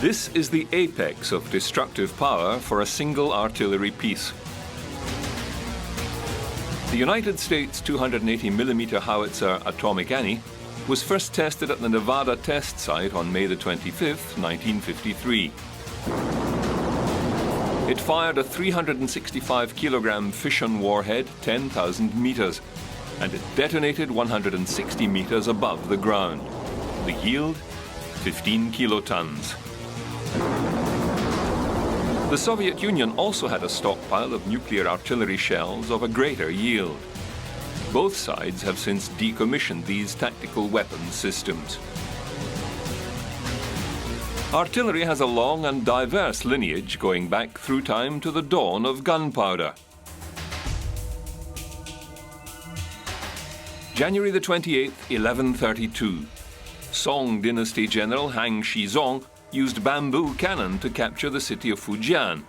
This is the apex of destructive power for a single artillery piece. The United States 280mm howitzer Atomic Annie was first tested at the Nevada test site on May the 25th, 1953. It fired a 365-kilogram fission warhead 10,000 meters, and it detonated 160 meters above the ground. The yield, 15 kilotons. The Soviet Union also had a stockpile of nuclear artillery shells of a greater yield. Both sides have since decommissioned these tactical weapons systems. Artillery has a long and diverse lineage going back through time to the dawn of gunpowder. January the 28th, 1132. Song dynasty general Han Shizong used bamboo cannon to capture the city of Fujian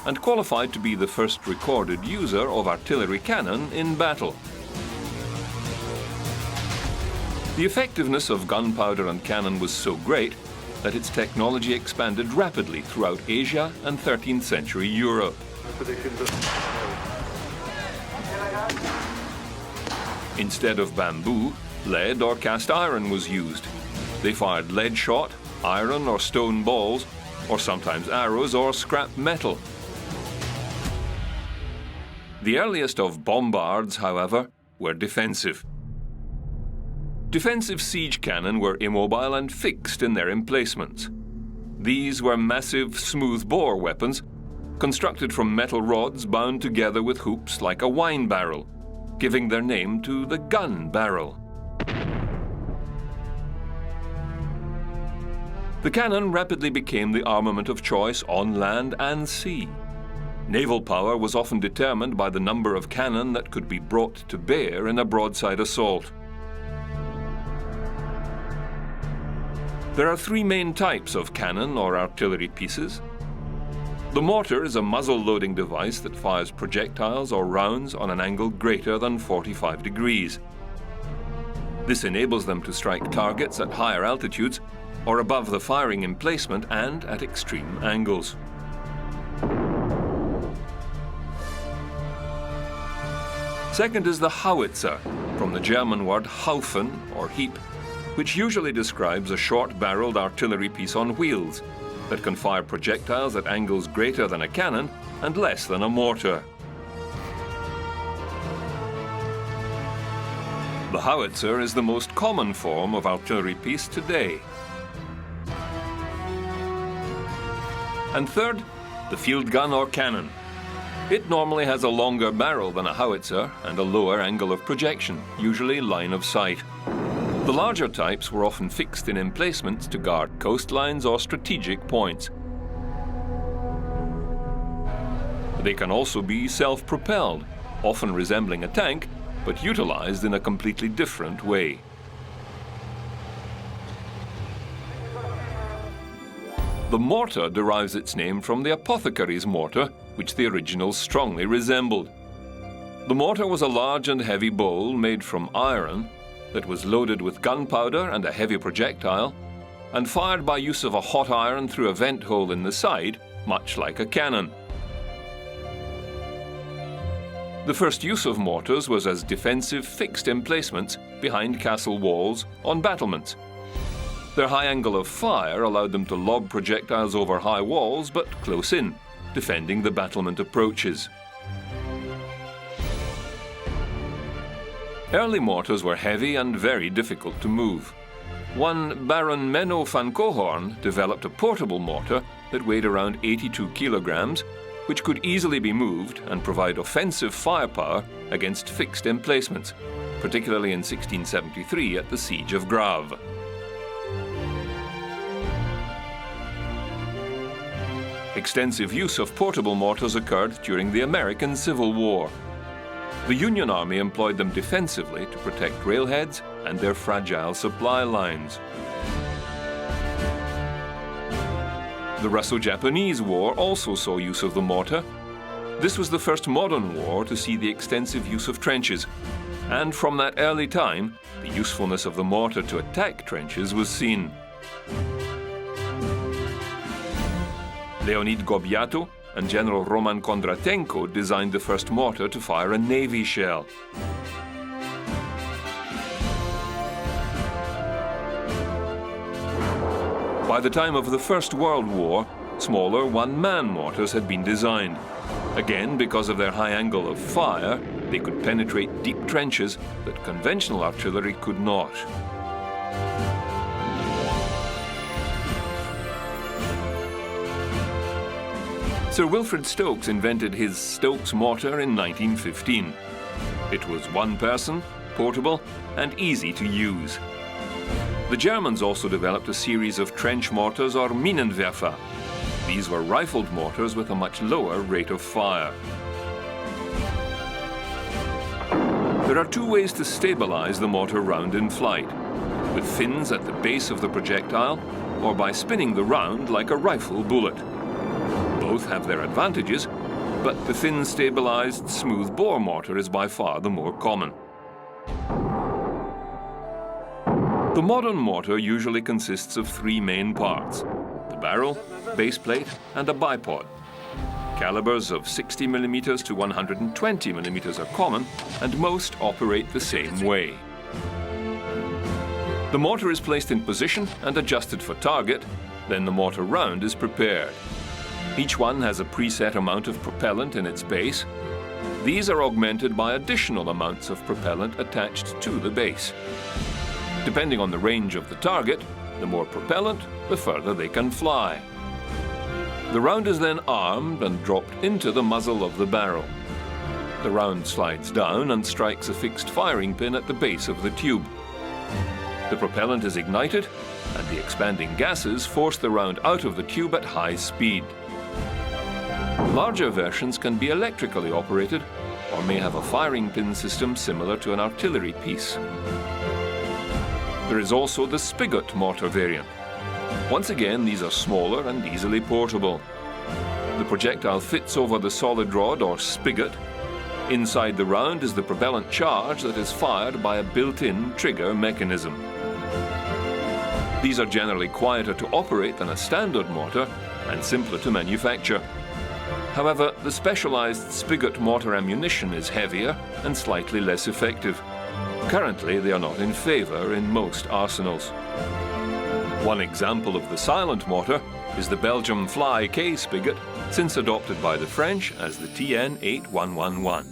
and qualified to be the first recorded user of artillery cannon in battle. The effectiveness of gunpowder and cannon was so great that its technology expanded rapidly throughout Asia and 13th century Europe. Instead of bamboo, lead or cast iron was used. They fired lead shot, iron or stone balls, or sometimes arrows or scrap metal. The earliest of bombards, however, were defensive. Defensive siege cannon were immobile and fixed in their emplacements. These were massive, smooth-bore weapons, constructed from metal rods bound together with hoops like a wine barrel, giving their name to the gun barrel. The cannon rapidly became the armament of choice on land and sea. Naval power was often determined by the number of cannon that could be brought to bear in a broadside assault. There are three main types of cannon or artillery pieces. The mortar is a muzzle-loading device that fires projectiles or rounds on an angle greater than 45 degrees. This enables them to strike targets at higher altitudes or above the firing emplacement and at extreme angles. Second is the howitzer, from the German word Haufen or heap, which usually describes a short-barreled artillery piece on wheels that can fire projectiles at angles greater than a cannon and less than a mortar. The howitzer is the most common form of artillery piece today. And third, the field gun or cannon. It normally has a longer barrel than a howitzer and a lower angle of projection, usually line of sight. The larger types were often fixed in emplacements to guard coastlines or strategic points. They can also be self-propelled, often resembling a tank, but utilized in a completely different way. The mortar derives its name from the apothecary's mortar, which the original strongly resembled. The mortar was a large and heavy bowl made from iron that was loaded with gunpowder and a heavy projectile, and fired by use of a hot iron through a vent hole in the side, much like a cannon. The first use of mortars was as defensive fixed emplacements behind castle walls on battlements. Their high angle of fire allowed them to lob projectiles over high walls but close in, defending the battlement approaches. Early mortars were heavy and very difficult to move. One Baron Menno van Cohorn developed a portable mortar that weighed around 82 kilograms, which could easily be moved and provide offensive firepower against fixed emplacements, particularly in 1673 at the Siege of Grave. Extensive use of portable mortars occurred during the American Civil War. The Union Army employed them defensively to protect railheads and their fragile supply lines. The Russo-Japanese War also saw use of the mortar. This was the first modern war to see the extensive use of trenches, and from that early time, the usefulness of the mortar to attack trenches was seen. Leonid Gobyato and General Roman Kondratenko designed the first mortar to fire a navy shell. By the time of the First World War, smaller one-man mortars had been designed. Again, because of their high angle of fire, they could penetrate deep trenches that conventional artillery could not. Sir Wilfrid Stokes invented his Stokes mortar in 1915. It was one-person, portable, and easy to use. The Germans also developed a series of trench mortars or Minenwerfer. These were rifled mortars with a much lower rate of fire. There are two ways to stabilize the mortar round in flight: with fins at the base of the projectile, or by spinning the round like a rifle bullet. Both have their advantages, but the fin-stabilized smooth-bore mortar is by far the more common. The modern mortar usually consists of three main parts: the barrel, base plate, and a bipod. Calibers of 60mm to 120mm are common, and most operate the same way. The mortar is placed in position and adjusted for target, then the mortar round is prepared. Each one has a preset amount of propellant in its base. These are augmented by additional amounts of propellant attached to the base. Depending on the range of the target, the more propellant, the further they can fly. The round is then armed and dropped into the muzzle of the barrel. The round slides down and strikes a fixed firing pin at the base of the tube. The propellant is ignited, and the expanding gases force the round out of the tube at high speed. Larger versions can be electrically operated, or may have a firing pin system similar to an artillery piece. There is also the spigot mortar variant. Once again, these are smaller and easily portable. The projectile fits over the solid rod or spigot. Inside the round is the propellant charge that is fired by a built-in trigger mechanism. These are generally quieter to operate than a standard mortar and simpler to manufacture. However, the specialized spigot mortar ammunition is heavier and slightly less effective. Currently, they are not in favor in most arsenals. One example of the silent mortar is the Belgium Fly K spigot, since adopted by the French as the TN8111.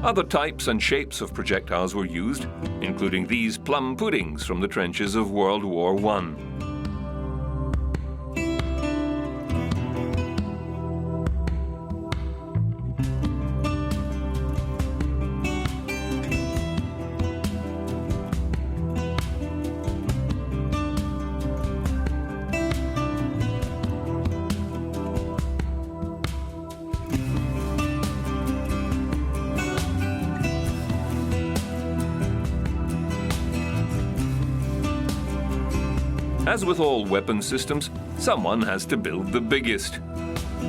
Other types and shapes of projectiles were used, including these plum puddings from the trenches of World War I. As with all weapon systems, someone has to build the biggest.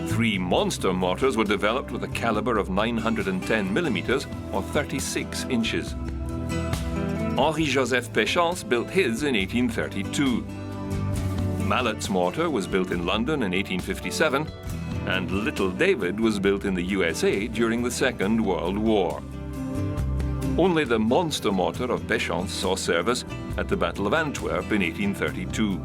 3 monster mortars were developed with a caliber of 910mm or 36 inches. Henri-Joseph Péchance built his in 1832. Mallet's mortar was built in London in 1857, and Little David was built in the USA during the Second World War. Only the monster mortar of Péchance saw service at the Battle of Antwerp in 1832.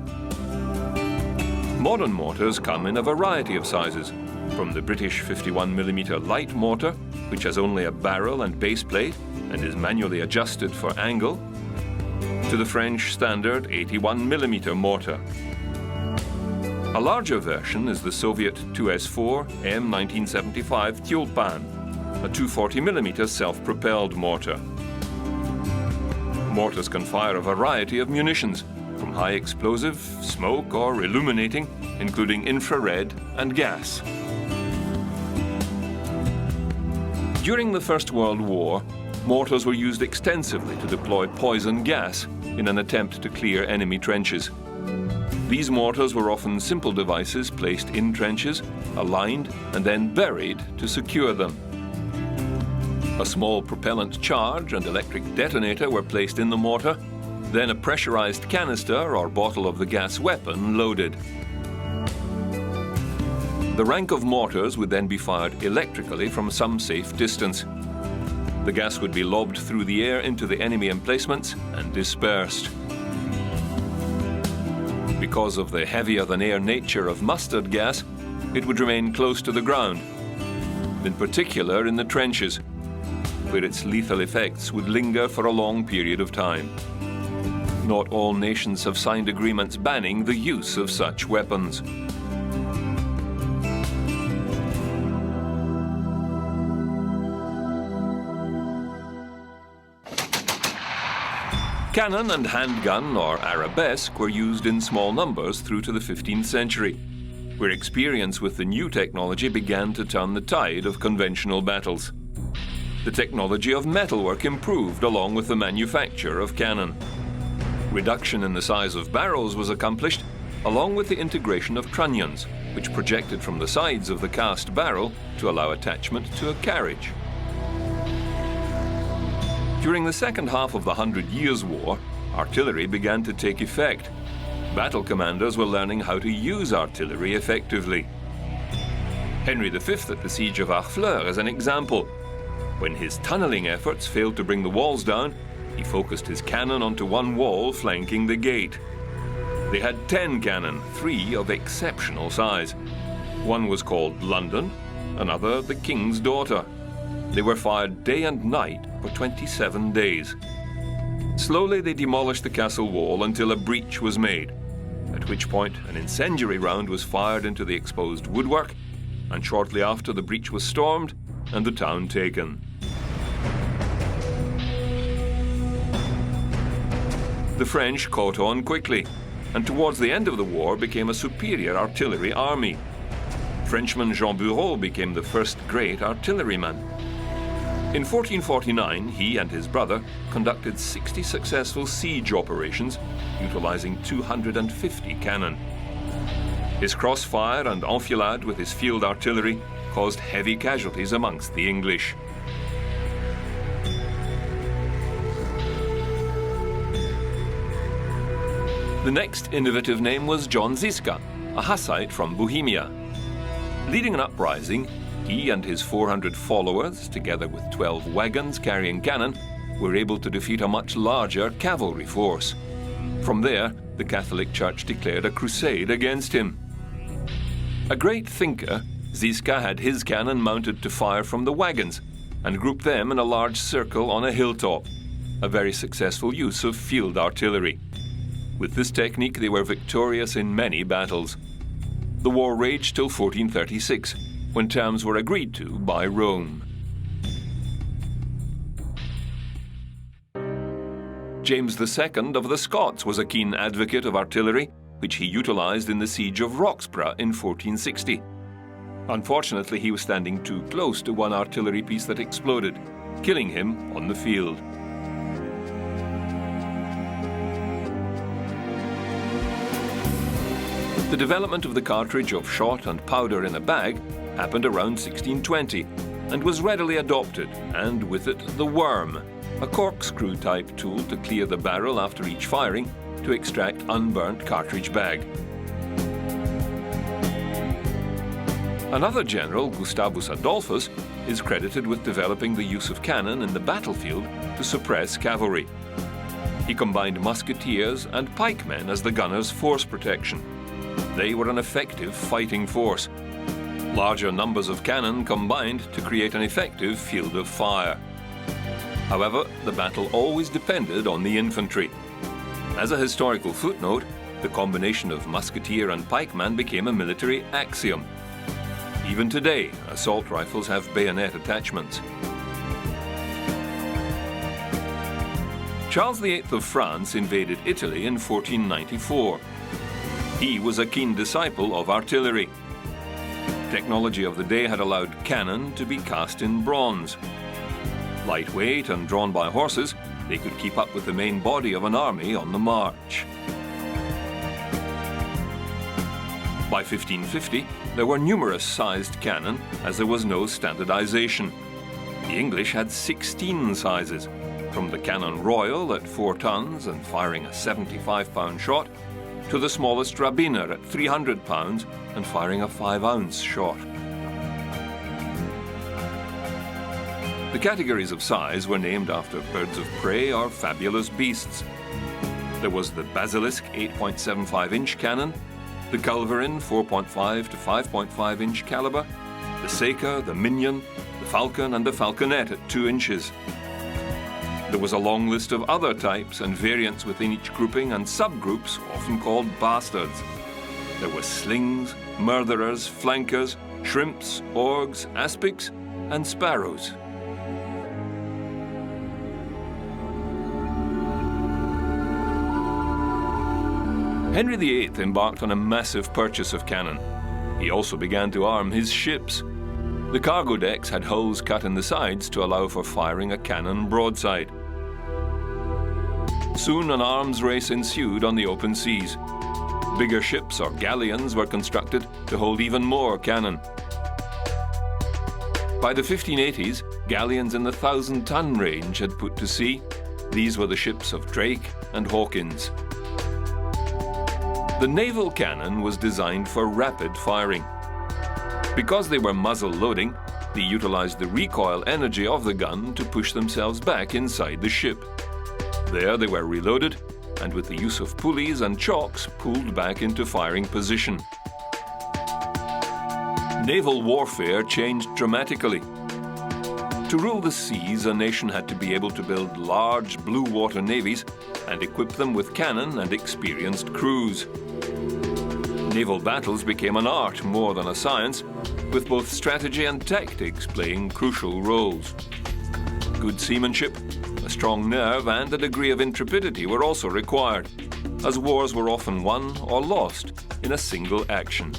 Modern mortars come in a variety of sizes, from the British 51mm light mortar, which has only a barrel and base plate and is manually adjusted for angle, to the French standard 81mm mortar. A larger version is the Soviet 2S4 M1975 Tulpan, a 240mm self-propelled mortar. Mortars can fire a variety of munitions, from high explosive, smoke or illuminating, including infrared and gas. During the First World War, mortars were used extensively to deploy poison gas in an attempt to clear enemy trenches. These mortars were often simple devices placed in trenches, aligned, and then buried to secure them. A small propellant charge and electric detonator were placed in the mortar, then a pressurized canister or bottle of the gas weapon loaded. The rank of mortars would then be fired electrically from some safe distance. The gas would be lobbed through the air into the enemy emplacements and dispersed. Because of the heavier-than-air nature of mustard gas, it would remain close to the ground, in particular in the trenches, where its lethal effects would linger for a long period of time. Not all nations have signed agreements banning the use of such weapons. Cannon and handgun, or arabesque, were used in small numbers through to the 15th century, where experience with the new technology began to turn the tide of conventional battles. The technology of metalwork improved along with the manufacture of cannon. Reduction in the size of barrels was accomplished, along with the integration of trunnions, which projected from the sides of the cast barrel to allow attachment to a carriage. During the second half of the 100 Years' War, artillery began to take effect. Battle commanders were learning how to use artillery effectively. Henry V at the Siege of Harfleur is an example. When his tunnelling efforts failed to bring the walls down, he focused his cannon onto one wall flanking the gate. They had 10 cannon, 3 of exceptional size. One was called London, another the King's Daughter. They were fired day and night for 27 days. Slowly they demolished the castle wall until a breach was made, at which point an incendiary round was fired into the exposed woodwork, and shortly after the breach was stormed and the town taken. The French caught on quickly, and towards the end of the war became a superior artillery army. Frenchman Jean Bureau became the first great artilleryman. In 1449, he and his brother conducted 60 successful siege operations, utilizing 250 cannon. His crossfire and enfilade with his field artillery caused heavy casualties amongst the English. The next innovative name was John Ziska, a Hussite from Bohemia. Leading an uprising, he and his 400 followers, together with 12 wagons carrying cannon, were able to defeat a much larger cavalry force. From there, the Catholic Church declared a crusade against him. A great thinker, Ziska had his cannon mounted to fire from the wagons and grouped them in a large circle on a hilltop, a very successful use of field artillery. With this technique, they were victorious in many battles. The war raged till 1436, when terms were agreed to by Rome. James II of the Scots was a keen advocate of artillery, which he utilized in the siege of Roxburgh in 1460. Unfortunately, he was standing too close to one artillery piece that exploded, killing him on the field. The development of the cartridge of shot and powder in a bag happened around 1620 and was readily adopted, and with it the worm, a corkscrew-type tool to clear the barrel after each firing to extract unburnt cartridge bag. Another general, Gustavus Adolphus, is credited with developing the use of cannon in the battlefield to suppress cavalry. He combined musketeers and pikemen as the gunners' force protection. They were an effective fighting force. Larger numbers of cannon combined to create an effective field of fire. However, the battle always depended on the infantry. As a historical footnote, the combination of musketeer and pikeman became a military axiom. Even today, assault rifles have bayonet attachments. Charles VIII of France invaded Italy in 1494. He was a keen disciple of artillery. Technology of the day had allowed cannon to be cast in bronze. Lightweight and drawn by horses, they could keep up with the main body of an army on the march. By 1550, there were numerous sized cannon, as there was no standardization. The English had 16 sizes, from the cannon royal at 4 tons and firing a 75-pound shot, to the smallest Rabiner at 300 pounds and firing a 5-ounce shot. The categories of size were named after birds of prey or fabulous beasts. There was the Basilisk 8.75-inch cannon, the Culverin 4.5 to 5.5-inch caliber, the Seeker, the Minion, the Falcon and the Falconet at 2 inches. There was a long list of other types and variants within each grouping and subgroups, often called bastards. There were slings, murderers, flankers, shrimps, orgs, aspics and sparrows. Henry VIII embarked on a massive purchase of cannon. He also began to arm his ships. The cargo decks had holes cut in the sides to allow for firing a cannon broadside. Soon an arms race ensued on the open seas. Bigger ships or galleons were constructed to hold even more cannon. By the 1580s, galleons in the 1,000-ton range had put to sea. These were the ships of Drake and Hawkins. The naval cannon was designed for rapid firing. Because they were muzzle loading, they utilized the recoil energy of the gun to push themselves back inside the ship. There they were reloaded and with the use of pulleys and chocks pulled back into firing position. Naval warfare changed dramatically. To rule the seas, a nation had to be able to build large blue water navies and equip them with cannon and experienced crews. Naval battles became an art more than a science, with both strategy and tactics playing crucial roles. Good seamanship, a strong nerve and a degree of intrepidity were also required, as wars were often won or lost in a single action.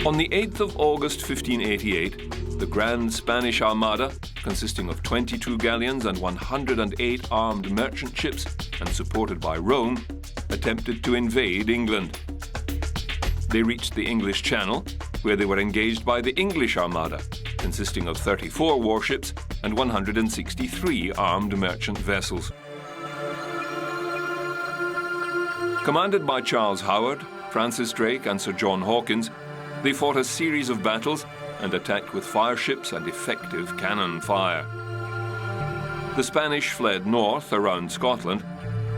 On the 8th of August 1588, the Grand Spanish Armada, consisting of 22 galleons and 108 armed merchant ships and supported by Rome, attempted to invade England. They reached the English Channel, where they were engaged by the English Armada, consisting of 34 warships and 163 armed merchant vessels. Commanded by Charles Howard, Francis Drake and Sir John Hawkins, they fought a series of battles and attacked with fireships and effective cannon fire. The Spanish fled north around Scotland,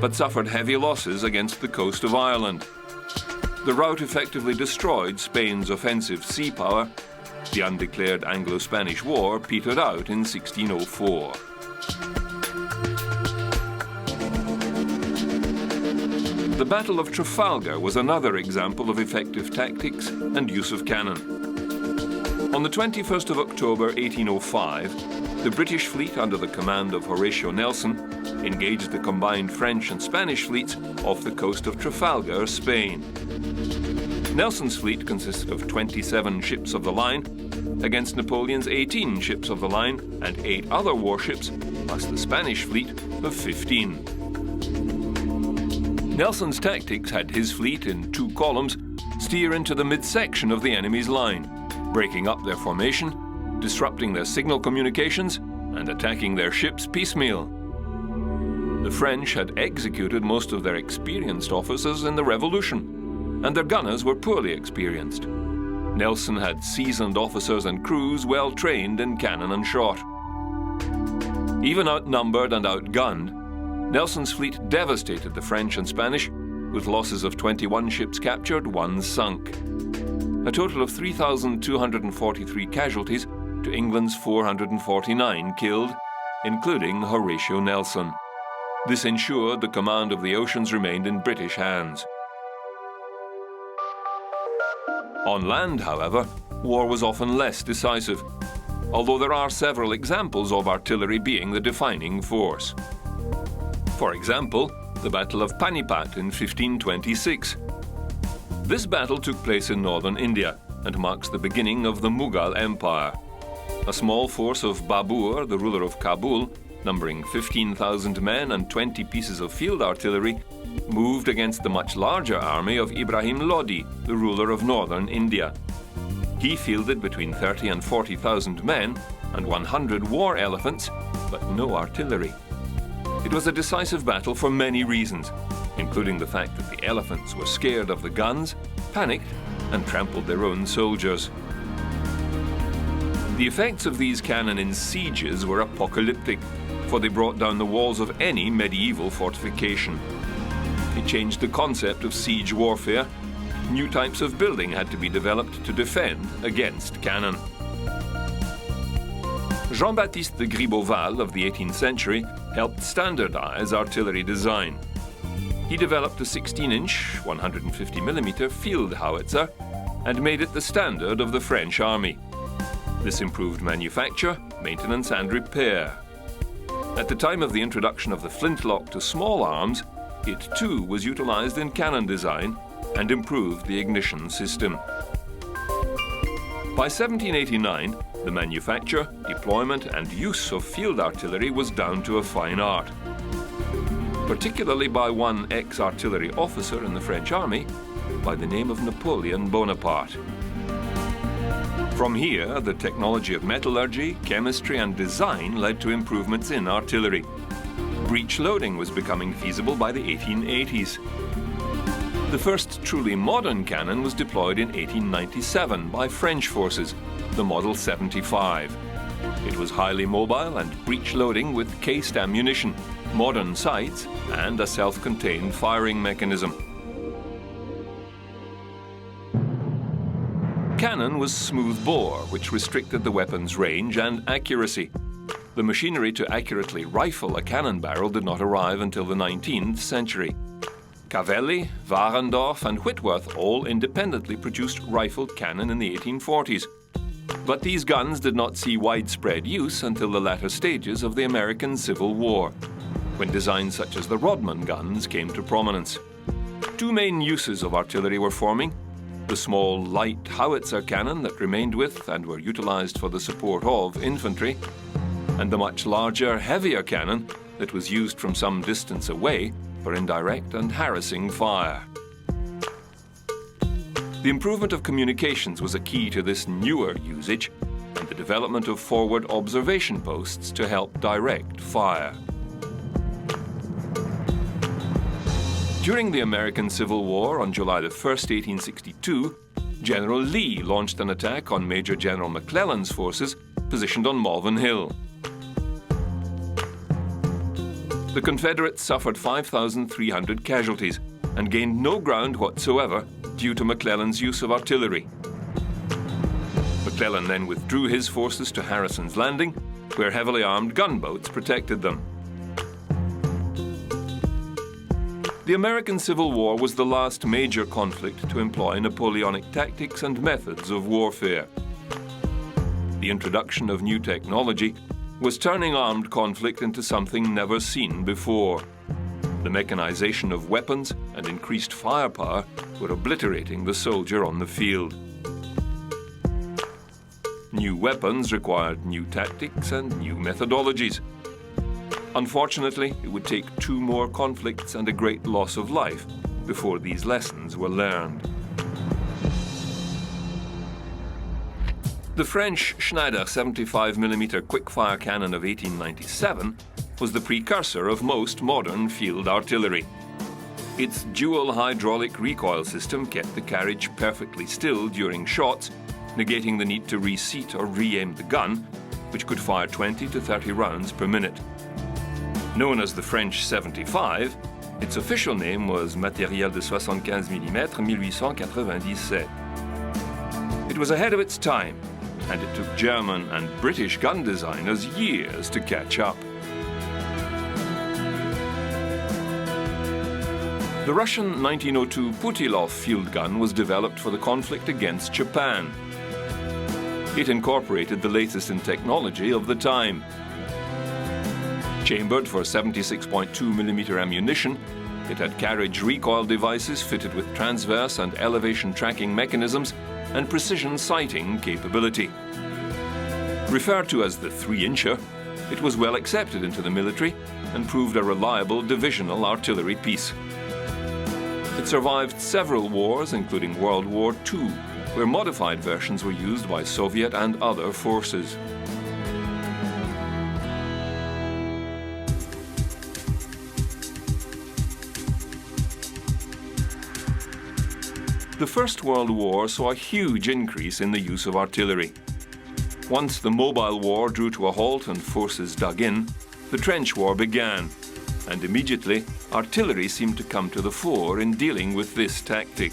but suffered heavy losses against the coast of Ireland. The rout effectively destroyed Spain's offensive sea power. The undeclared Anglo-Spanish War petered out in 1604. The Battle of Trafalgar was another example of effective tactics and use of cannon. On the 21st of October 1805, the British fleet under the command of Horatio Nelson engaged the combined French and Spanish fleets off the coast of Trafalgar, Spain. Nelson's fleet consisted of 27 ships of the line against Napoleon's 18 ships of the line and 8 other warships, plus the Spanish fleet of 15. Nelson's tactics had his fleet in 2 columns steer into the midsection of the enemy's line, breaking up their formation, disrupting their signal communications, and attacking their ships piecemeal. The French had executed most of their experienced officers in the Revolution, and their gunners were poorly experienced. Nelson had seasoned officers and crews well trained in cannon and shot. Even outnumbered and outgunned, Nelson's fleet devastated the French and Spanish, with losses of 21 ships captured, 1 sunk. A total of 3,243 casualties to England's 449 killed, including Horatio Nelson. This ensured the command of the oceans remained in British hands. On land, however, war was often less decisive, although there are several examples of artillery being the defining force. For example, the Battle of Panipat in 1526. This battle took place in northern India and marks the beginning of the Mughal Empire. A small force of Babur, the ruler of Kabul, numbering 15,000 men and 20 pieces of field artillery, moved against the much larger army of Ibrahim Lodi, the ruler of northern India. He fielded between 30 and 40,000 men and 100 war elephants, but no artillery. It It was a decisive battle for many reasons, including the fact that the elephants were scared of the guns, panicked, and trampled their own soldiers. The effects of these cannon in sieges were apocalyptic, for they brought down the walls of any medieval fortification. It changed the concept of siege warfare. New types of building had to be developed to defend against cannon. Jean-Baptiste de Gribeauval of the 18th century helped standardize artillery design. He developed a 16-inch, 150mm field howitzer and made it the standard of the French army. This improved manufacture, maintenance and repair. At the time of the introduction of the flintlock to small arms, it too was utilized in cannon design and improved the ignition system. By 1789, the manufacture, deployment and use of field artillery was down to a fine art, particularly by one ex-artillery officer in the French army by the name of Napoleon Bonaparte. From here, the technology of metallurgy, chemistry and design led to improvements in artillery. Breech-loading was becoming feasible by the 1880s. The first truly modern cannon was deployed in 1897 by French forces, the Model 75. It was highly mobile and breech-loading with cased ammunition, modern sights and a self-contained firing mechanism. Cannon was smooth bore, which restricted the weapon's range and accuracy. The machinery to accurately rifle a cannon barrel did not arrive until the 19th century. Cavelli, Warendorf and Whitworth all independently produced rifled cannon in the 1840s. But these guns did not see widespread use until the latter stages of the American Civil War, when designs such as the Rodman guns came to prominence. Two main uses of artillery were forming: the small light howitzer cannon that remained with and were utilized for the support of infantry, and the much larger, heavier cannon that was used from some distance away for indirect and harassing fire. The improvement of communications was a key to this newer usage, and the development of forward observation posts to help direct fire. During the American Civil War on July 1, 1862, General Lee launched an attack on Major General McClellan's forces positioned on Malvern Hill. The Confederates suffered 5,300 casualties and gained no ground whatsoever due to McClellan's use of artillery. McClellan then withdrew his forces to Harrison's Landing, where heavily armed gunboats protected them. The American Civil War was the last major conflict to employ Napoleonic tactics and methods of warfare. The introduction of new technology was turning armed conflict into something never seen before. The mechanization of weapons and increased firepower were obliterating the soldier on the field. New weapons required new tactics and new methodologies. Unfortunately, it would take 2 more conflicts and a great loss of life before these lessons were learned. The French Schneider 75mm quick-fire cannon of 1897 was the precursor of most modern field artillery. Its dual hydraulic recoil system kept the carriage perfectly still during shots, negating the need to reseat or re-aim the gun, which could fire 20 to 30 rounds per minute. Known as the French 75, its official name was Matériel de 75mm 1897. It was ahead of its time, and it took German and British gun designers years to catch up. The Russian 1902 Putilov field gun was developed for the conflict against Japan. It incorporated the latest in technology of the time. Chambered for 76.2mm ammunition, it had carriage recoil devices fitted with transverse and elevation tracking mechanisms and precision sighting capability. Referred to as the 3-incher, it was well accepted into the military and proved a reliable divisional artillery piece. It survived several wars, including World War II, where modified versions were used by Soviet and other forces. The First World War saw a huge increase in the use of artillery. Once the mobile war drew to a halt and forces dug in, the trench war began, and immediately artillery seemed to come to the fore in dealing with this tactic.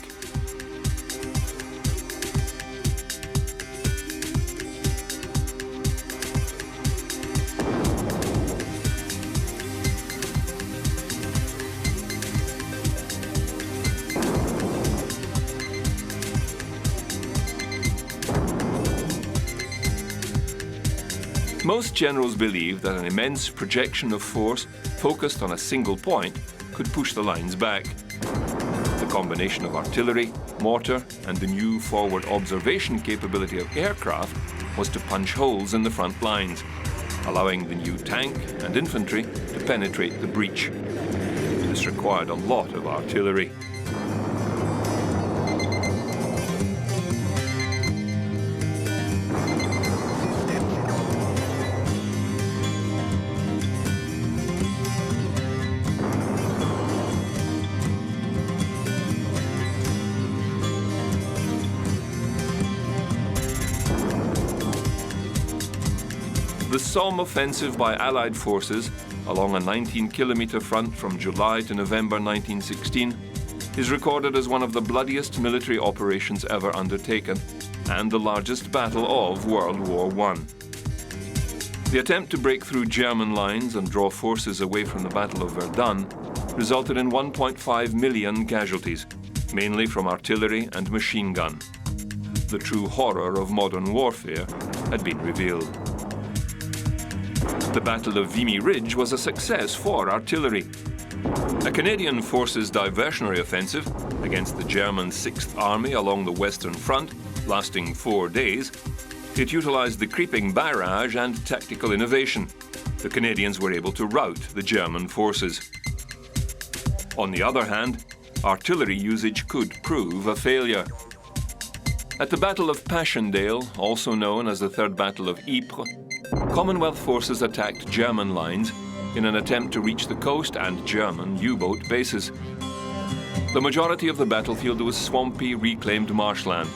Most generals believed that an immense projection of force focused on a single point could push the lines back. The combination of artillery, mortar, and the new forward observation capability of aircraft was to punch holes in the front lines, allowing the new tank and infantry to penetrate the breach. This required a lot of artillery. The Somme offensive by Allied forces along a 19-kilometer front from July to November 1916 is recorded as one of the bloodiest military operations ever undertaken and the largest battle of World War I. The attempt to break through German lines and draw forces away from the Battle of Verdun resulted in 1.5 million casualties, mainly from artillery and machine gun. The true horror of modern warfare had been revealed. The Battle of Vimy Ridge was a success for artillery. A Canadian forces diversionary offensive against the German 6th Army along the Western Front, lasting 4 days, it utilized the creeping barrage and tactical innovation. The Canadians were able to rout the German forces. On the other hand, artillery usage could prove a failure. At the Battle of Passchendaele, also known as the Third Battle of Ypres, Commonwealth forces attacked German lines in an attempt to reach the coast and German U-boat bases. The majority of the battlefield was swampy, reclaimed marshland,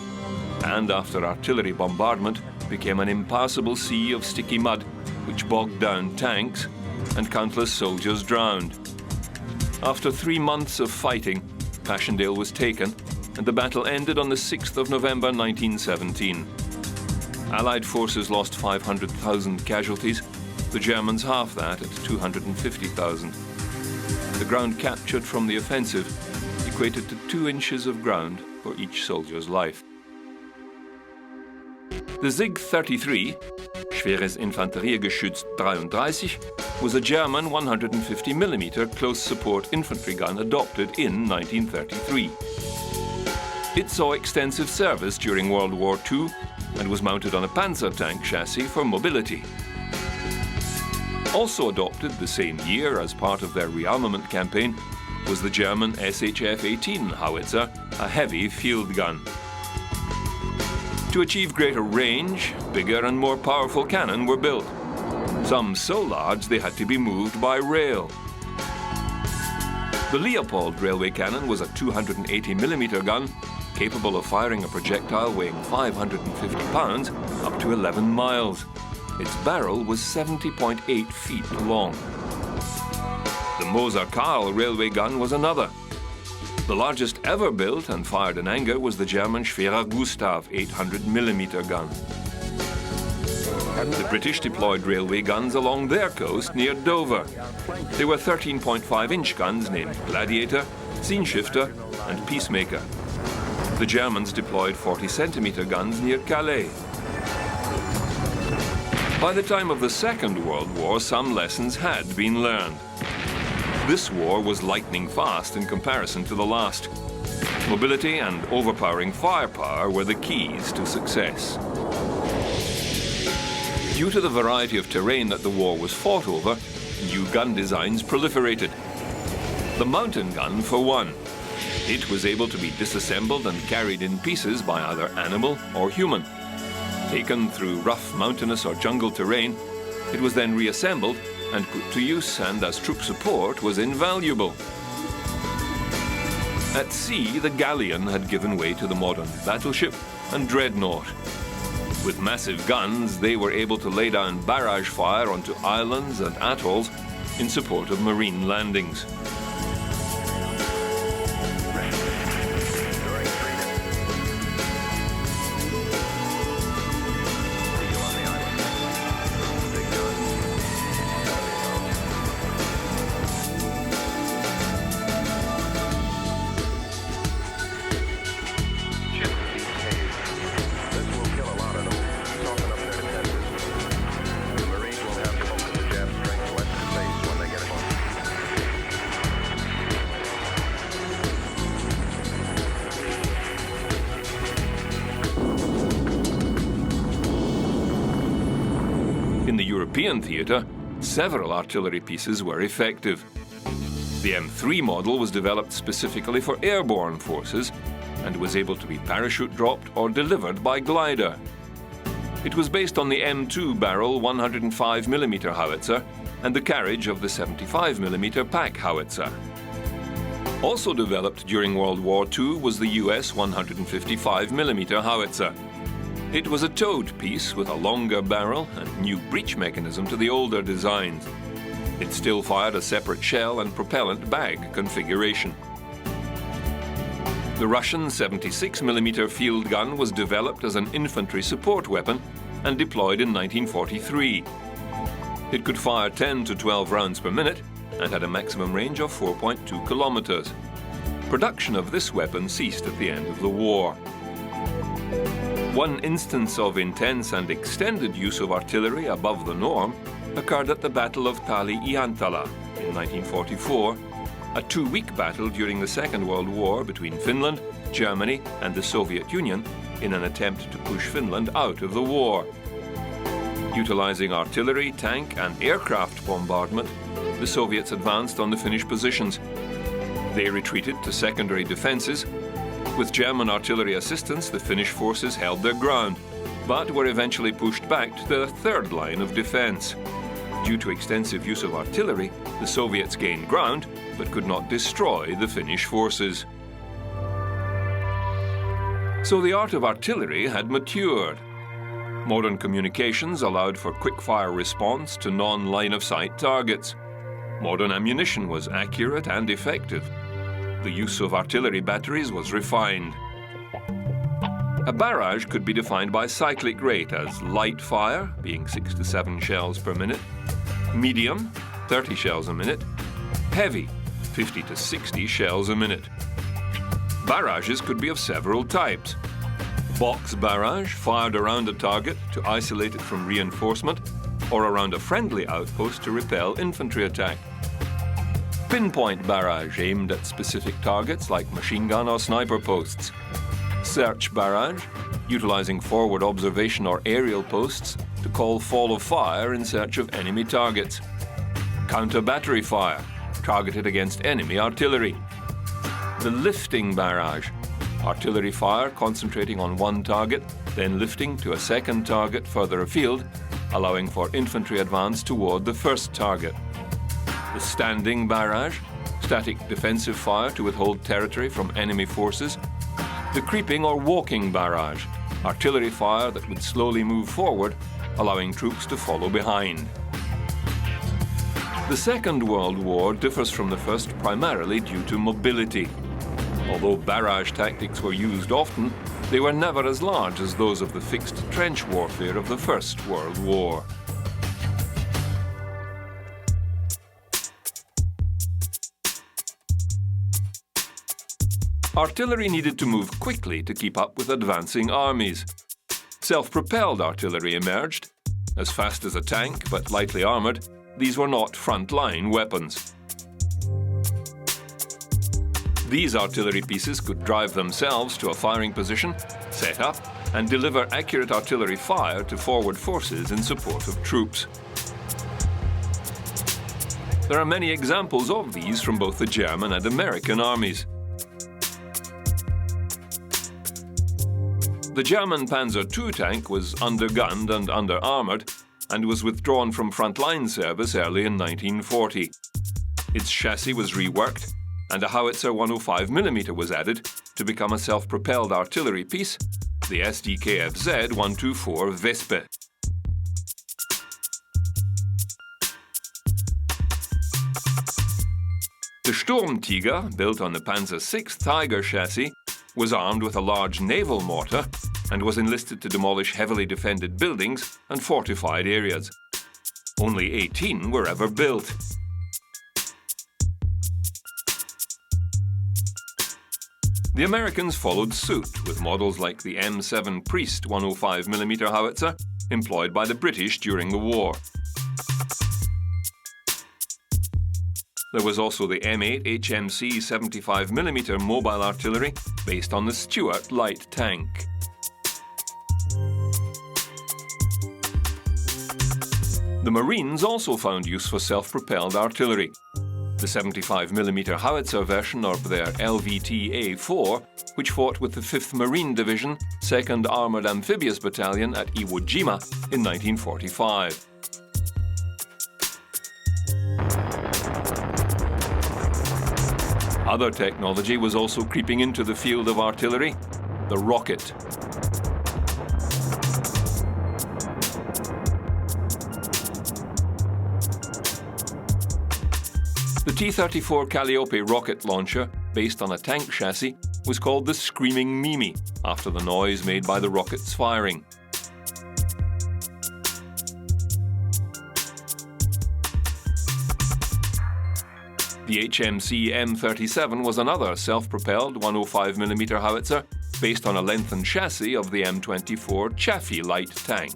and after artillery bombardment became an impassable sea of sticky mud, which bogged down tanks, and countless soldiers drowned. After 3 months of fighting, Passchendaele was taken, and the battle ended on the 6th of November 1917. Allied forces lost 500,000 casualties, the Germans half that at 250,000. The ground captured from the offensive equated to 2 inches of ground for each soldier's life. The Sig 33, Schweres Infanteriegeschütz 33, was a German 150mm close support infantry gun adopted in 1933. It saw extensive service during World War II and was mounted on a panzer tank chassis for mobility. Also adopted the same year as part of their rearmament campaign was the German SHF-18 Howitzer, a heavy field gun. To achieve greater range, bigger and more powerful cannon were built, some so large they had to be moved by rail. The Leopold railway cannon was a 280mm gun capable of firing a projectile weighing 550 pounds up to 11 miles. Its barrel was 70.8 feet long. The Moser-Karl railway gun was another. The largest ever built and fired in anger was the German Schwerer Gustav 800mm gun. The British deployed railway guns along their coast near Dover. They were 13.5-inch guns named Gladiator, Scene Shifter, and Peacemaker. The Germans deployed 40cm guns near Calais. By the time of the Second World War, some lessons had been learned. This war was lightning fast in comparison to the last. Mobility and overpowering firepower were the keys to success. Due to the variety of terrain that the war was fought over, new gun designs proliferated. The mountain gun, for one. It was able to be disassembled and carried in pieces by either animal or human. Taken through rough mountainous or jungle terrain, it was then reassembled and put to use, and as troop support was invaluable. At sea, the galleon had given way to the modern battleship and dreadnought. With massive guns, they were able to lay down barrage fire onto islands and atolls in support of marine landings. In the European theatre, several artillery pieces were effective. The M3 model was developed specifically for airborne forces and was able to be parachute dropped or delivered by glider. It was based on the M2 barrel 105mm howitzer and the carriage of the 75mm pack howitzer. Also developed during World War II was the US 155mm howitzer. It was a towed piece with a longer barrel and new breech mechanism to the older designs. It still fired a separate shell and propellant bag configuration. The Russian 76mm field gun was developed as an infantry support weapon and deployed in 1943. It could fire 10 to 12 rounds per minute and had a maximum range of 4.2 kilometers. Production of this weapon ceased at the end of the war. One instance of intense and extended use of artillery above the norm occurred at the Battle of Tali-Ihantala in 1944, a two-week battle during the Second World War between Finland, Germany and the Soviet Union in an attempt to push Finland out of the war. Utilizing artillery, tank and aircraft bombardment, the Soviets advanced on the Finnish positions. They retreated to secondary defenses. With German artillery assistance, the Finnish forces held their ground, but were eventually pushed back to their third line of defense. Due to extensive use of artillery, the Soviets gained ground, but could not destroy the Finnish forces. So the art of artillery had matured. Modern communications allowed for quick-fire response to non-line-of-sight targets. Modern ammunition was accurate and effective. The use of artillery batteries was refined. A barrage could be defined by cyclic rate as light fire, being 6 to 7 shells per minute, medium, 30 shells a minute, heavy, 50 to 60 shells a minute. Barrages could be of several types. Box barrage, fired around a target to isolate it from reinforcement, or around a friendly outpost to repel infantry attack. Pinpoint barrage, aimed at specific targets like machine gun or sniper posts. Search barrage, utilizing forward observation or aerial posts to call fall of fire in search of enemy targets. Counter battery fire, targeted against enemy artillery. The lifting barrage, artillery fire concentrating on one target, then lifting to a second target further afield, allowing for infantry advance toward the first target. The standing barrage, static defensive fire to withhold territory from enemy forces. The creeping or walking barrage, artillery fire that would slowly move forward, allowing troops to follow behind. The Second World War differs from the first primarily due to mobility. Although barrage tactics were used often, they were never as large as those of the fixed trench warfare of the First World War. Artillery needed to move quickly to keep up with advancing armies. Self-propelled artillery emerged. As fast as a tank, but lightly armoured, these were not front-line weapons. These artillery pieces could drive themselves to a firing position, set up, and deliver accurate artillery fire to forward forces in support of troops. There are many examples of these from both the German and American armies. The German Panzer II tank was undergunned and under-armoured and was withdrawn from frontline service early in 1940. Its chassis was reworked and a Howitzer 105mm was added to become a self-propelled artillery piece, the SDKFZ 124 Vespe. The Sturmtiger, built on the Panzer VI Tiger chassis, was armed with a large naval mortar and was enlisted to demolish heavily defended buildings and fortified areas. Only 18 were ever built. The Americans followed suit with models like the M7 Priest 105mm howitzer employed by the British during the war. There was also the M8 HMC 75mm mobile artillery based on the Stuart light tank. The Marines also found use for self-propelled artillery. The 75mm howitzer version of their LVT-A4, which fought with the 5th Marine Division, 2nd Armoured Amphibious Battalion at Iwo Jima in 1945. Other technology was also creeping into the field of artillery: the rocket. The T-34 Calliope rocket launcher, based on a tank chassis, was called the Screaming Mimie, after the noise made by the rocket's firing. The HMC M37 was another self-propelled 105mm howitzer, based on a lengthened chassis of the M24 Chaffee light tank.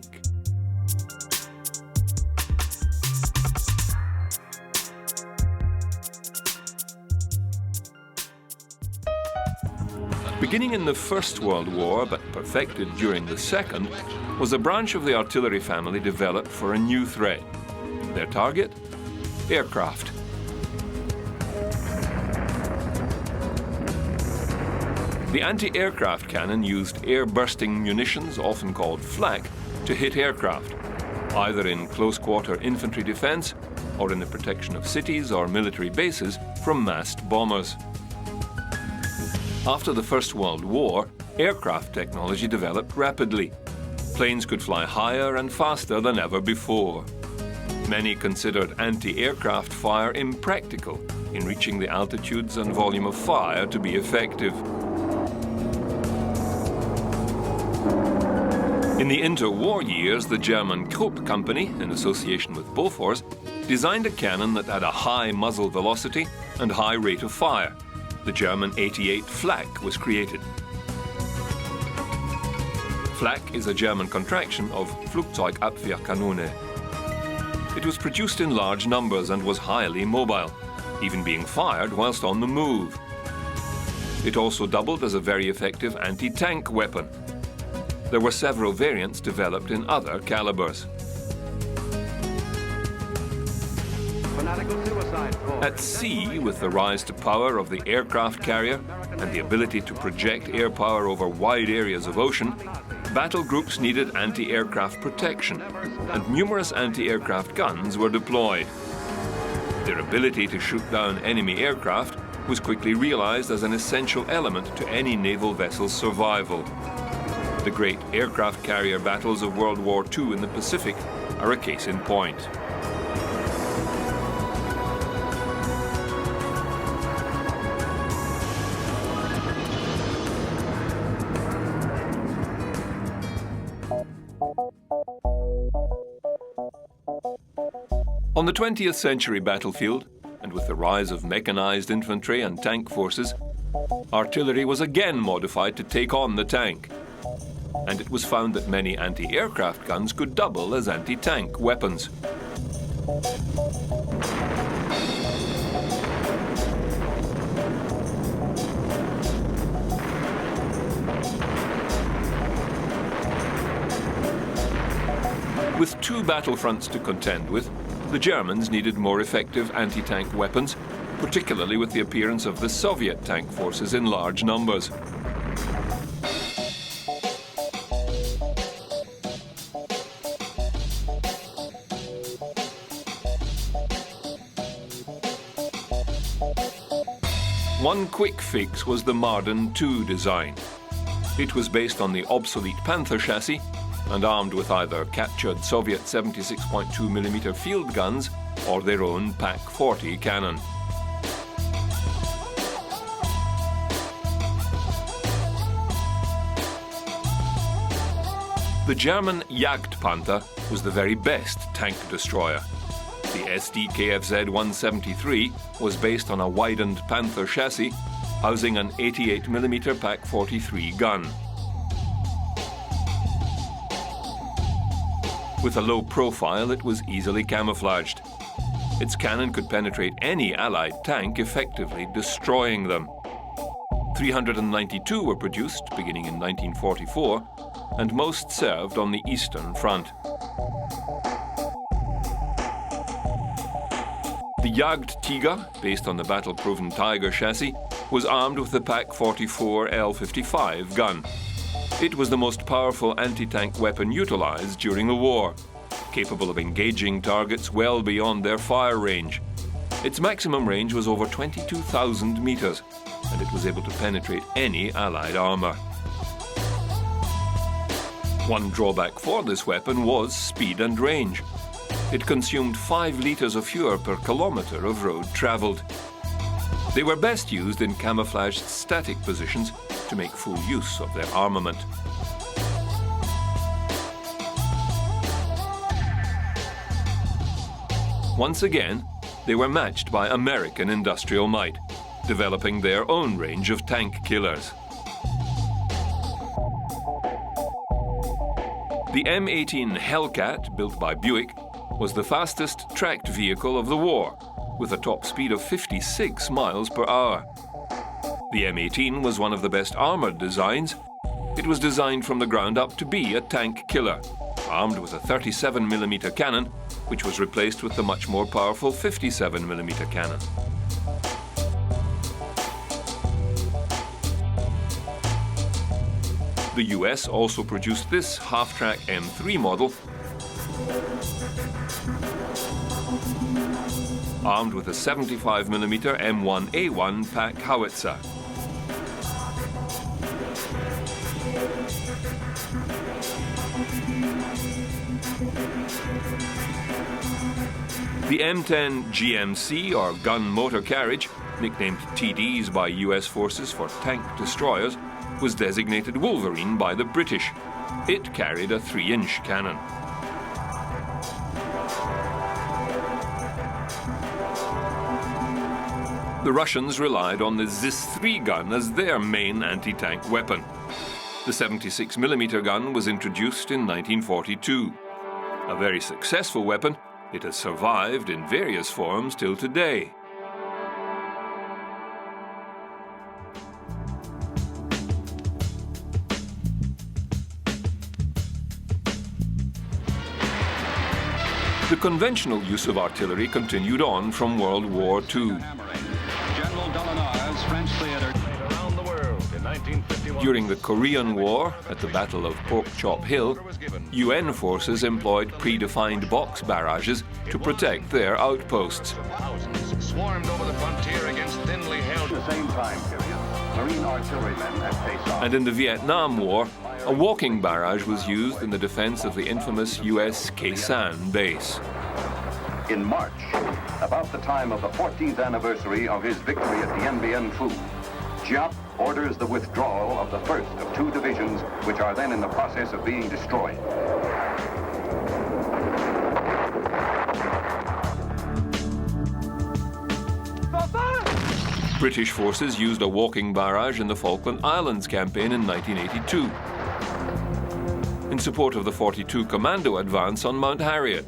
Beginning in the First World War, but perfected during the Second, was a branch of the artillery family developed for a new threat. Their target? Aircraft. The anti-aircraft cannon used air-bursting munitions, often called Flak, to hit aircraft, either in close-quarter infantry defense or in the protection of cities or military bases from massed bombers. After the First World War, aircraft technology developed rapidly. Planes could fly higher and faster than ever before. Many considered anti-aircraft fire impractical in reaching the altitudes and volume of fire to be effective. In the interwar years, the German Krupp Company, in association with Bofors, designed a cannon that had a high muzzle velocity and high rate of fire. The German 88 Flak was created. Flak is a German contraction of Flugzeugabwehrkanone. It was produced in large numbers and was highly mobile, even being fired whilst on the move. It also doubled as a very effective anti-tank weapon. There were several variants developed in other calibers. At sea, with the rise to power of the aircraft carrier and the ability to project air power over wide areas of ocean, battle groups needed anti-aircraft protection, and numerous anti-aircraft guns were deployed. Their ability to shoot down enemy aircraft was quickly realized as an essential element to any naval vessel's survival. The great aircraft carrier battles of World War II in the Pacific are a case in point. On the 20th century battlefield, and with the rise of mechanized infantry and tank forces, artillery was again modified to take on the tank. And it was found that many anti-aircraft guns could double as anti-tank weapons. With two battlefronts to contend with, the Germans needed more effective anti-tank weapons, particularly with the appearance of the Soviet tank forces in large numbers. One quick fix was the Marden II design. It was based on the obsolete Panther chassis and armed with either captured Soviet 76.2mm field guns or their own Pak-40 cannon. The German Jagdpanther was the very best tank destroyer. The SD KFZ 173 was based on a widened Panther chassis, housing an 88mm Pak-43 gun. With a low profile, it was easily camouflaged. Its cannon could penetrate any Allied tank, effectively destroying them. 392 were produced beginning in 1944, and most served on the Eastern Front. The Jagd Tiger, based on the battle-proven Tiger chassis, was armed with the Pak-44 L-55 gun. It was the most powerful anti-tank weapon utilized during the war, capable of engaging targets well beyond their fire range. Its maximum range was over 22,000 meters, and it was able to penetrate any Allied armor. One drawback for this weapon was speed and range. It consumed 5 liters of fuel per kilometer of road traveled. They were best used in camouflaged static positions to make full use of their armament. Once again, they were matched by American industrial might, developing their own range of tank killers. The M18 Hellcat, built by Buick, was the fastest tracked vehicle of the war, with a top speed of 56 miles per hour. The M18 was one of the best armored designs. It was designed from the ground up to be a tank killer, armed with a 37mm cannon, which was replaced with the much more powerful 57mm cannon. The US also produced this half-track M3 model, armed with a 75mm M1A1 Pak Howitzer. The M10 GMC, or gun motor carriage, nicknamed TDs by US forces for tank destroyers, was designated Wolverine by the British. It carried a 3-inch cannon. The Russians relied on the Zis-3 gun as their main anti-tank weapon. The 76mm gun was introduced in 1942. A very successful weapon, it has survived in various forms till today. The conventional use of artillery continued on from World War II. During the Korean War, at the Battle of Pork Chop Hill, UN forces employed predefined box barrages to protect their outposts. Swarmed over the frontier against thinly held. At the same time period, Marine artillerymen had faced off. And in the Vietnam War, a walking barrage was used in the defense of the infamous US Khe Sanh base. In March, about the time of the 14th anniversary of his victory at the Bien Phu, Giap orders the withdrawal of the first of 2 divisions, which are then in the process of being destroyed. British forces used a walking barrage in the Falkland Islands campaign in 1982 in support of the 42 Commando advance on Mount Harriet.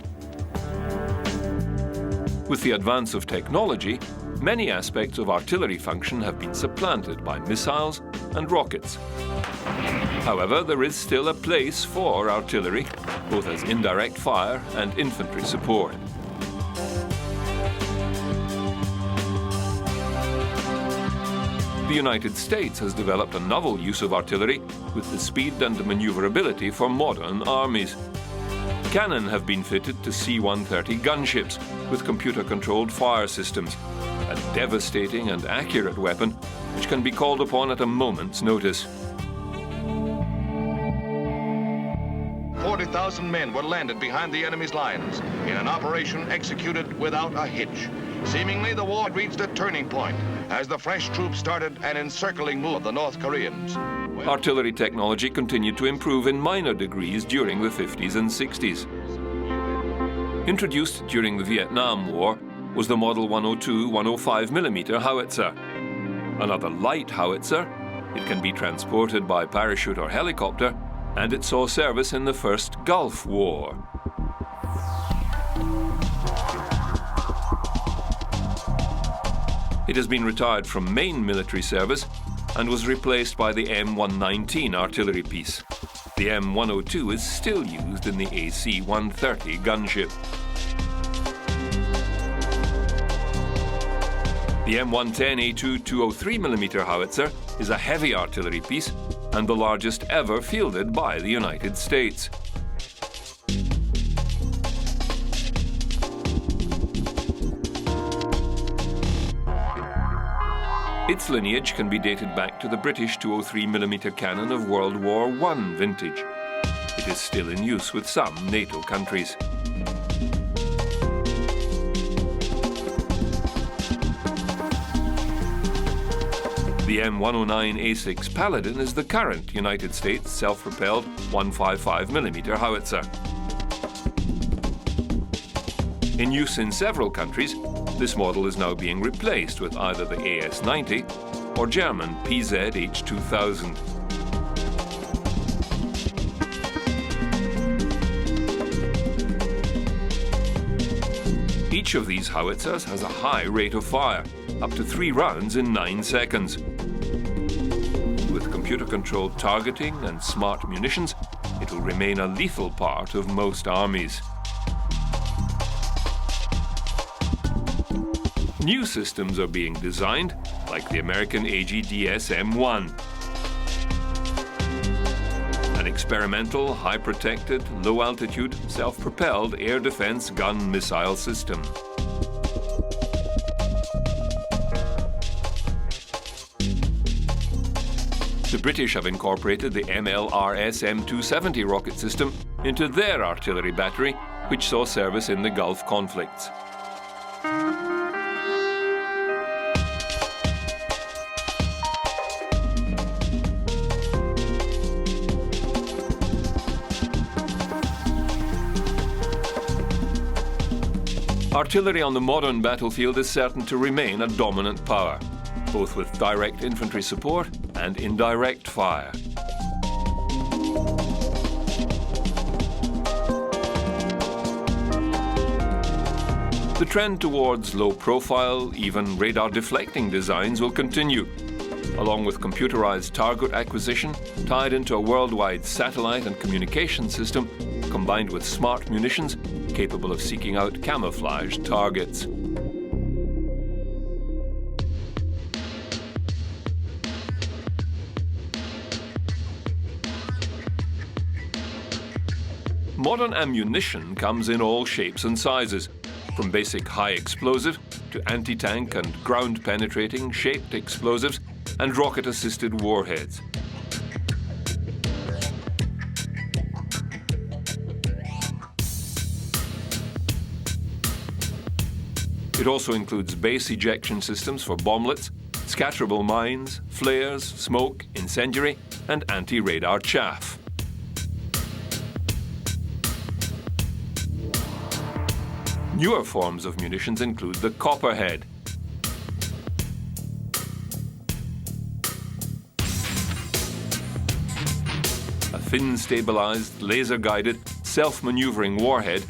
With the advance of technology, many aspects of artillery function have been supplanted by missiles and rockets. However, there is still a place for artillery, both as indirect fire and infantry support. The United States has developed a novel use of artillery with the speed and maneuverability for modern armies. Cannon have been fitted to C-130 gunships with computer-controlled fire systems. a devastating and accurate weapon which can be called upon at a moment's notice. 40,000 men were landed behind the enemy's lines in an operation executed without a hitch. Seemingly, the war had reached a turning point as the French troops started an encircling move of the North Koreans. Artillery technology continued to improve in minor degrees during the 50s and 60s. Introduced during the Vietnam War was the Model 102-105mm howitzer. Another light howitzer, it can be transported by parachute or helicopter, and it saw service in the First Gulf War. It has been retired from main military service and was replaced by the M119 artillery piece. The M102 is still used in the AC-130 gunship. The M110A2 203mm howitzer is a heavy artillery piece and the largest ever fielded by the United States. Its lineage can be dated back to the British 203mm cannon of World War I vintage. It is still in use with some NATO countries. The M109A6 Paladin is the current United States self-propelled 155mm howitzer. In use in several countries, this model is now being replaced with either the AS-90 or German PZ-H2000. Each of these howitzers has a high rate of fire, up to 3 rounds in 9 seconds. With computer-controlled targeting and smart munitions, it will remain a lethal part of most armies. New systems are being designed, like the American AGDS M1. An experimental, high-protected, low-altitude, self-propelled air defense gun missile system. The British have incorporated the MLRS M270 rocket system into their artillery battery, which saw service in the Gulf conflicts. Artillery on the modern battlefield is certain to remain a dominant power, both with direct infantry support and indirect fire. The trend towards low-profile, even radar-deflecting designs will continue, along with computerized target acquisition tied into a worldwide satellite and communication system, combined with smart munitions capable of seeking out camouflaged targets. Modern ammunition comes in all shapes and sizes, from basic high explosive to anti-tank and ground-penetrating shaped explosives and rocket-assisted warheads. It also includes base ejection systems for bomblets, scatterable mines, flares, smoke, incendiary, and anti-radar chaff. Newer forms of munitions include the copperhead. A thin-stabilized, laser-guided, self-maneuvering warhead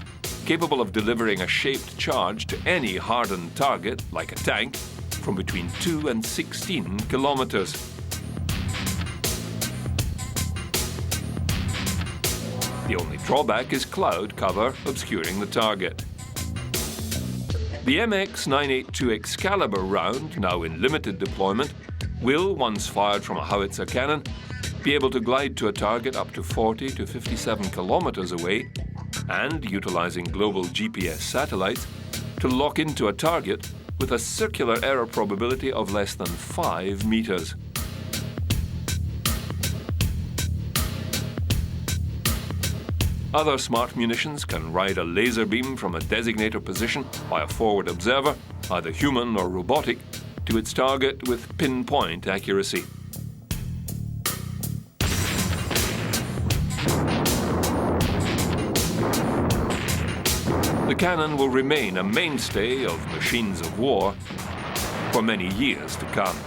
capable of delivering a shaped charge to any hardened target, like a tank, from between 2 and 16 kilometers. The only drawback is cloud cover obscuring the target. The MX-982 Excalibur round, now in limited deployment, will, once fired from a howitzer cannon, be able to glide to a target up to 40 to 57 kilometers away and, utilizing global GPS satellites, to lock into a target with a circular error probability of less than 5 meters. Other smart munitions can ride a laser beam from a designated position by a forward observer, either human or robotic, to its target with pinpoint accuracy. The cannon will remain a mainstay of machines of war for many years to come.